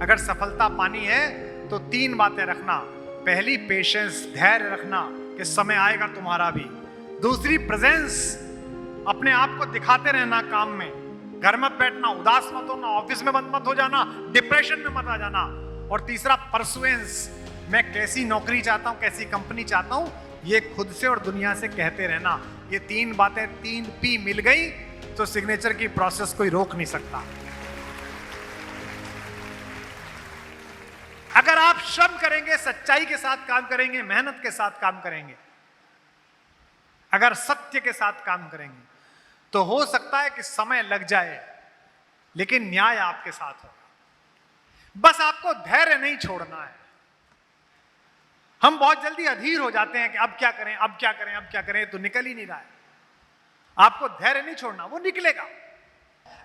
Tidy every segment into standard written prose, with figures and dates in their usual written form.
अगर सफलता पानी है तो 3 बातें रखना। पहली, पेशेंस, धैर्य रखना कि समय आएगा तुम्हारा भी। दूसरी, प्रेजेंस, अपने आप को दिखाते रहना काम में, घर मत बैठना, उदास मत होना, ऑफिस में बंद मत हो जाना, डिप्रेशन में मत आ जाना। और तीसरा, परसुएंस, मैं कैसी नौकरी चाहता हूं, कैसी कंपनी चाहता हूं, ये खुद से और दुनिया से कहते रहना। ये 3 बातें, 3 P मिल गई तो सिग्नेचर की प्रोसेस कोई रोक नहीं सकता। अगर आप श्रम करेंगे, सच्चाई के साथ काम करेंगे, मेहनत के साथ काम करेंगे, अगर सत्य के साथ काम करेंगे, तो हो सकता है कि समय लग जाए लेकिन न्याय आपके साथ होगा। बस आपको धैर्य नहीं छोड़ना है। हम बहुत जल्दी अधीर हो जाते हैं कि अब क्या करें, अब क्या करें, अब क्या करें, तो निकल ही नहीं रहा है। आपको धैर्य नहीं छोड़ना, वो निकलेगा।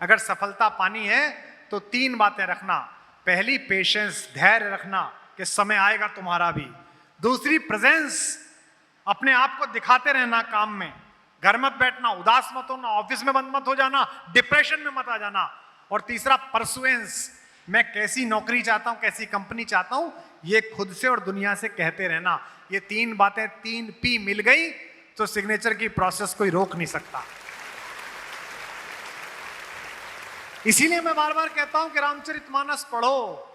अगर सफलता पानी है तो 3 बातें रखना। पहली, पेशेंस, धैर्य रखना कि समय आएगा तुम्हारा भी। दूसरी, प्रेजेंस, अपने आप को दिखाते रहना काम में, घर मत बैठना, उदास मत होना, ऑफिस में बंद मत हो जाना, डिप्रेशन में मत आ जाना। और तीसरा, परसुएंस, मैं कैसी नौकरी चाहता हूं, कैसी कंपनी चाहता हूं, ये खुद से और दुनिया से कहते रहना। ये 3 बातें, 3 P मिल गई तो सिग्नेचर की प्रोसेस कोई रोक नहीं सकता। इसीलिए मैं बार बार कहता हूं कि रामचरितमानस पढ़ो।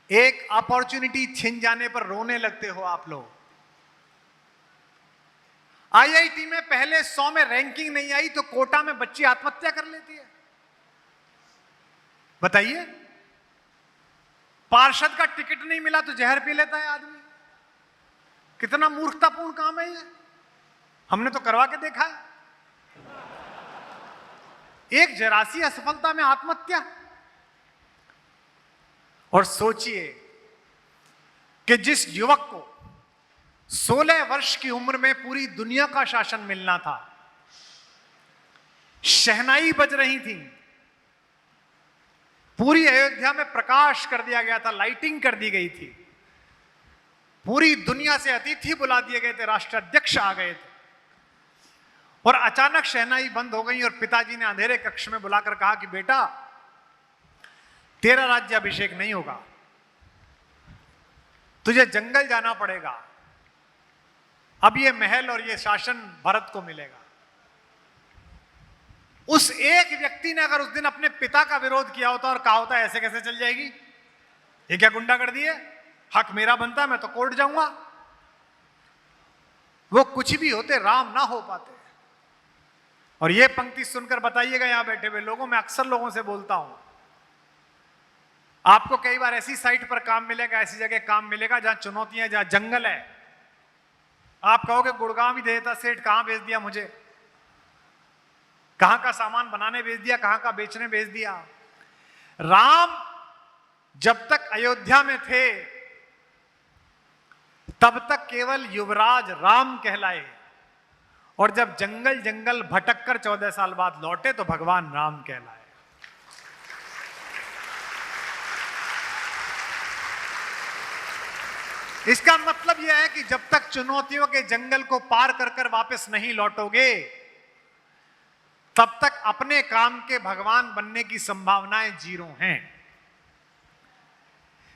एक अपॉर्चुनिटी छिन जाने पर रोने लगते हो आप लोग। IIT में पहले 100 में रैंकिंग नहीं आई तो कोटा में बच्ची आत्महत्या कर लेती है। बताइए, पार्षद का टिकट नहीं मिला तो जहर पी लेता है आदमी। कितना मूर्खतापूर्ण काम है ये। हमने तो करवा के देखा है। एक जरासी असफलता में आत्महत्या। और सोचिए कि जिस युवक को 16 वर्ष की उम्र में पूरी दुनिया का शासन मिलना था, शहनाई बज रही थी, पूरी अयोध्या में प्रकाश कर दिया गया था, लाइटिंग कर दी गई थी, पूरी दुनिया से अतिथि बुला दिए गए थे, राष्ट्राध्यक्ष आ गए थे, और अचानक शहनाई बंद हो गई और पिताजी ने अंधेरे कक्ष में बुलाकर कहा कि बेटा, तेरा राज्याभिषेक नहीं होगा, तुझे जंगल जाना पड़ेगा, अब ये महल और ये शासन भरत को मिलेगा। उस एक व्यक्ति ने अगर उस दिन अपने पिता का विरोध किया होता और कहा होता ऐसे कैसे चल जाएगी, ये क्या गुंडागर्दी है, हक मेरा बनता है, मैं तो कोर्ट जाऊंगा, वो कुछ भी होते, राम ना हो पाते। और ये पंक्ति सुनकर बताइएगा यहां बैठे हुए लोगों, मैं अक्सर लोगों से बोलता हूं, आपको कई बार ऐसी साइट पर काम मिलेगा, ऐसी जगह काम मिलेगा जहां चुनौतियां, जहां जंगल है। आप कहोगे गुड़गांव ही दे देता सेठ, कहां भेज दिया मुझे, कहां का सामान बनाने भेज दिया, कहां का बेचने भेज दिया। राम जब तक अयोध्या में थे तब तक केवल युवराज राम कहलाए, और जब जंगल जंगल भटक कर 14 साल बाद लौटे तो भगवान राम कहलाए। इसका मतलब यह है कि जब तक चुनौतियों के जंगल को पार कर कर वापस नहीं लौटोगे, तब तक अपने काम के भगवान बनने की संभावनाएं 0 हैं।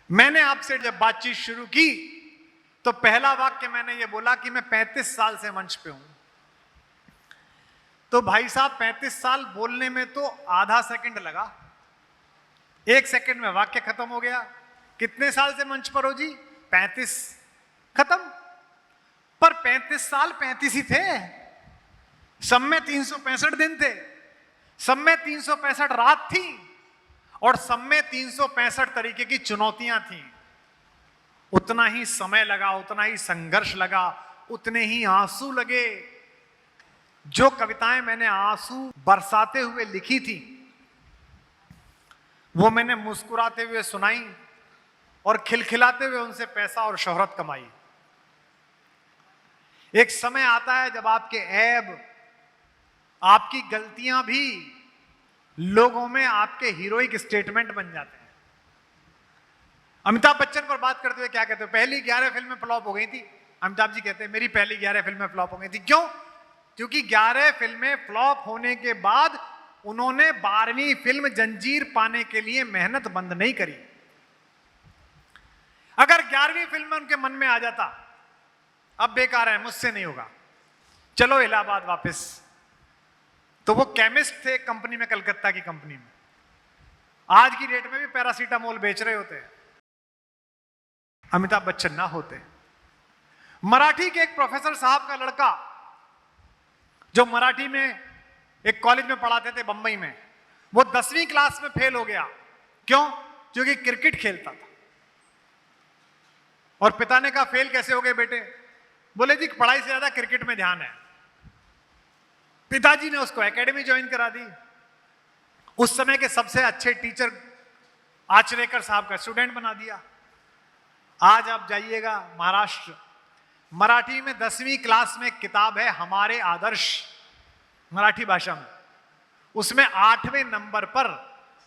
मैंने आपसे जब बातचीत शुरू की तो पहला वाक्य मैंने ये बोला कि मैं 35 साल से मंच पे हूं। तो भाई साहब 35 साल बोलने में तो आधा सेकंड लगा, 1 सेकंड में वाक्य खत्म हो गया। कितने साल से मंच पर हो जी? 35, खत्म। पर 35 साल 35 ही थे, सब में 365 दिन थे, सब में 365 रात थी, और सब में 365 तरीके की चुनौतियां थी। उतना ही समय लगा, उतना ही संघर्ष लगा, उतने ही आंसू लगे। जो कविताएं मैंने आंसू बरसाते हुए लिखी थी वो मैंने मुस्कुराते हुए सुनाई और खिलखिलाते हुए उनसे पैसा और शोहरत कमाई। एक समय आता है जब आपके ऐब, आपकी गलतियां भी लोगों में आपके हीरोइक स्टेटमेंट बन जाते हैं। अमिताभ बच्चन पर बात करते हुए क्या कहते हो? पहली 11 फिल्में फ्लॉप हो गई थी। अमिताभ जी कहते हैं मेरी पहली 11 फिल्में फ्लॉप हो गई थी। क्यों? क्योंकि 11 फिल्में फ्लॉप होने के बाद उन्होंने 12वीं फिल्म जंजीर पाने के लिए मेहनत बंद नहीं करी। अगर 11वीं फिल्म में उनके मन में आ जाता अब बेकार है, मुझसे नहीं होगा, चलो इलाहाबाद वापस, तो वो केमिस्ट थे कंपनी में, कलकत्ता की कंपनी में, आज की डेट में भी पैरासीटामोल बेच रहे होते हैं, अमिताभ बच्चन ना होते। मराठी के एक प्रोफेसर साहब का लड़का जो मराठी में एक कॉलेज में पढ़ाते थे बंबई में, वो 10वीं क्लास में फेल हो गया। क्यों? क्योंकि क्रिकेट खेलता था। और पिता ने कहा फेल कैसे हो गए बेटे? बोले जी पढ़ाई से ज्यादा क्रिकेट में ध्यान है। पिताजी ने उसको एकेडमी ज्वाइन करा दी। उस समय के सबसे अच्छे टीचर आचरेकर साहब का स्टूडेंट बना दिया। आज आप जाइएगा महाराष्ट्र, मराठी में 10वीं क्लास में किताब है हमारे आदर्श, मराठी भाषा में, उसमें 8वें नंबर पर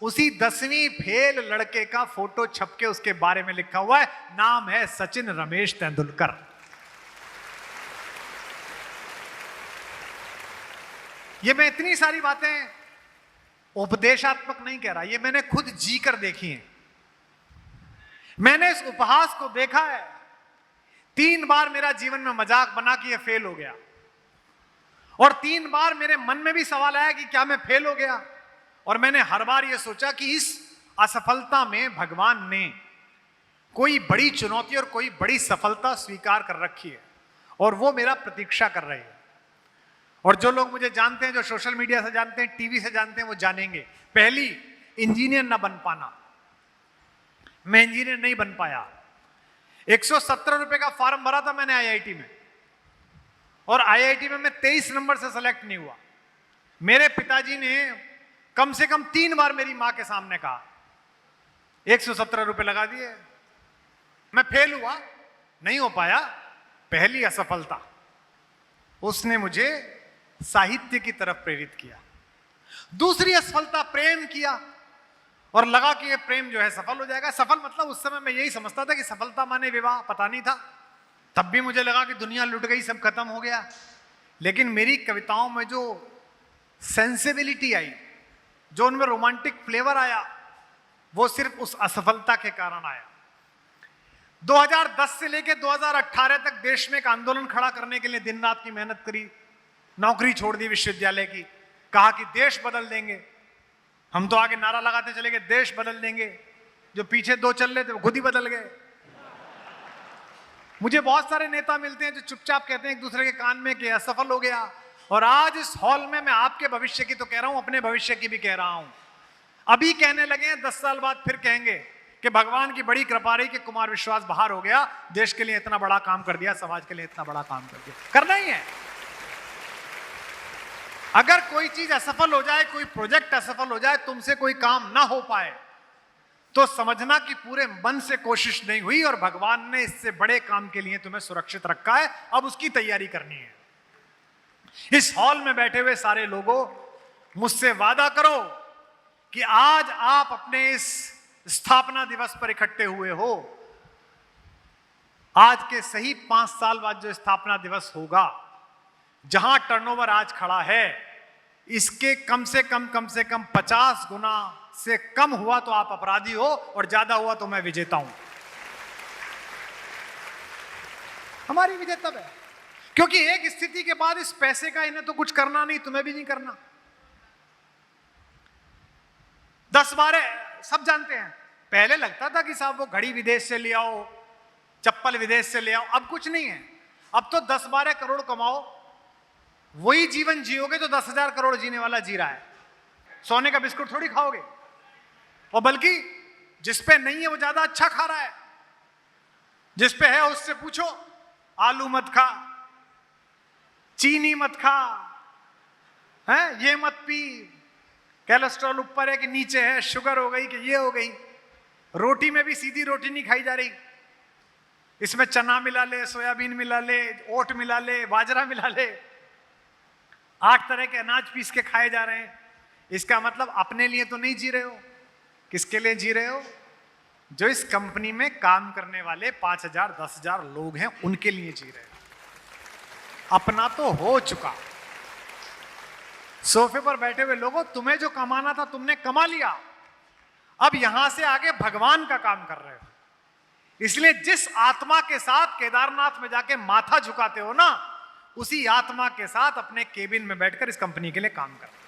उसी 10वीं फेल लड़के का फोटो छपके उसके बारे में लिखा हुआ है, नाम है सचिन रमेश तेंदुलकर। ये मैं इतनी सारी बातें उपदेशात्मक नहीं कह रहा, ये मैंने खुद जी कर देखी है। मैंने इस उपहास को देखा है। 3 बार मेरा जीवन में मजाक बना कि ये फेल हो गया, और 3 बार मेरे मन में भी सवाल आया कि क्या मैं फेल हो गया, और मैंने हर बार यह सोचा कि इस असफलता में भगवान ने कोई बड़ी चुनौती और कोई बड़ी सफलता स्वीकार कर रखी है, और वो मेरा प्रतीक्षा कर रही है। और जो लोग मुझे जानते हैं, जो सोशल मीडिया से जानते हैं, टीवी से जानते हैं, वो जानेंगे। पहली, इंजीनियर ना बन पाना, मैं इंजीनियर नहीं बन पाया। 117 रुपए का फॉर्म भरा था मैंने आईआईटी में, और आईआईटी में मैं 23 नंबर से सेलेक्ट नहीं हुआ। मेरे पिताजी ने कम से कम 3 बार मेरी मां के सामने कहा, 117 रुपए लगा दिए, मैं फेल हुआ, नहीं हो पाया। पहली असफलता, उसने मुझे साहित्य की तरफ प्रेरित किया। दूसरी असफलता, प्रेम किया, और लगा कि ये प्रेम जो है सफल हो जाएगा। सफल मतलब उस समय मैं यही समझता था कि सफलता माने विवाह, पता नहीं था। तब भी मुझे लगा कि दुनिया लुट गई, सब खत्म हो गया। लेकिन मेरी कविताओं में जो सेंसिबिलिटी आई, जो उनमें रोमांटिक फ्लेवर आया, वो सिर्फ उस असफलता के कारण आया। 2010 से लेकर 2018 तक देश में एक आंदोलन खड़ा करने के लिए दिन रात की मेहनत करी, नौकरी छोड़ दी विश्वविद्यालय की, कहा कि देश बदल देंगे। हम तो आगे नारा लगाते चले गए, देश बदल देंगे। जो पीछे 2 चल रहे थे वो खुद ही बदल गए। मुझे बहुत सारे नेता मिलते हैं जो चुपचाप कहते हैं एक दूसरे के कान में कि असफल हो गया। और आज इस हॉल में मैं आपके भविष्य की तो कह रहा हूं, अपने भविष्य की भी कह रहा हूं। अभी कहने लगे हैं, 10 साल बाद फिर कहेंगे कि भगवान की बड़ी कृपा रही कि कुमार विश्वास बाहर हो गया, देश के लिए इतना बड़ा काम कर दिया, समाज के लिए इतना बड़ा काम कर दिया। करना ही है। अगर कोई चीज असफल हो जाए, कोई प्रोजेक्ट असफल हो जाए, तुमसे कोई काम ना हो पाए, तो समझना कि पूरे मन से कोशिश नहीं हुई, और भगवान ने इससे बड़े काम के लिए तुम्हें सुरक्षित रखा है। अब उसकी तैयारी करनी है। इस हॉल में बैठे हुए सारे लोगों, मुझसे वादा करो कि आज आप अपने इस स्थापना दिवस पर इकट्ठे हुए हो। आज के सही 5 साल बाद जो स्थापना दिवस होगा, जहां टर्नओवर आज खड़ा है, इसके कम से कम 50 गुना से कम हुआ तो आप अपराधी हो, और ज्यादा हुआ तो मैं विजेता हूं। हमारी विजय तब है क्योंकि एक स्थिति के बाद इस पैसे का इन्हें तो कुछ करना नहीं, तुम्हें भी नहीं करना। 10-12 सब जानते हैं। पहले लगता था कि साहब वो घड़ी विदेश से ले आओ, चप्पल विदेश से ले आओ, अब कुछ नहीं है। अब तो 10-12 करोड़ कमाओ, वही जीवन जियोगे तो 10,000 करोड़ जीने वाला जी रहा है। सोने का बिस्कुट थोड़ी खाओगे, और बल्कि जिस पे नहीं है वो ज्यादा अच्छा खा रहा है। जिस पे है उससे पूछो, आलू मत खा, चीनी मत खा, है ये मत पी, कोलेस्ट्रॉल ऊपर है कि नीचे है, शुगर हो गई कि ये हो गई। रोटी में भी सीधी रोटी नहीं खाई जा रही, इसमें चना मिला ले, सोयाबीन मिला ले, ओट मिला ले, बाजरा मिला ले, 8 तरह के अनाज पीस के खाए जा रहे हैं। इसका मतलब अपने लिए तो नहीं जी रहे हो। किसके लिए जी रहे हो? जो इस कंपनी में काम करने वाले 5,000 10,000 लोग हैं, उनके लिए जी रहे हो। अपना तो हो चुका। सोफे पर बैठे हुए लोगों, तुम्हें जो कमाना था तुमने कमा लिया, अब यहां से आगे भगवान का काम कर रहे हो। इसलिए जिस आत्मा के साथ केदारनाथ में जाके माथा झुकाते हो ना, उसी आत्मा के साथ अपने केबिन में बैठकर इस कंपनी के लिए काम करना।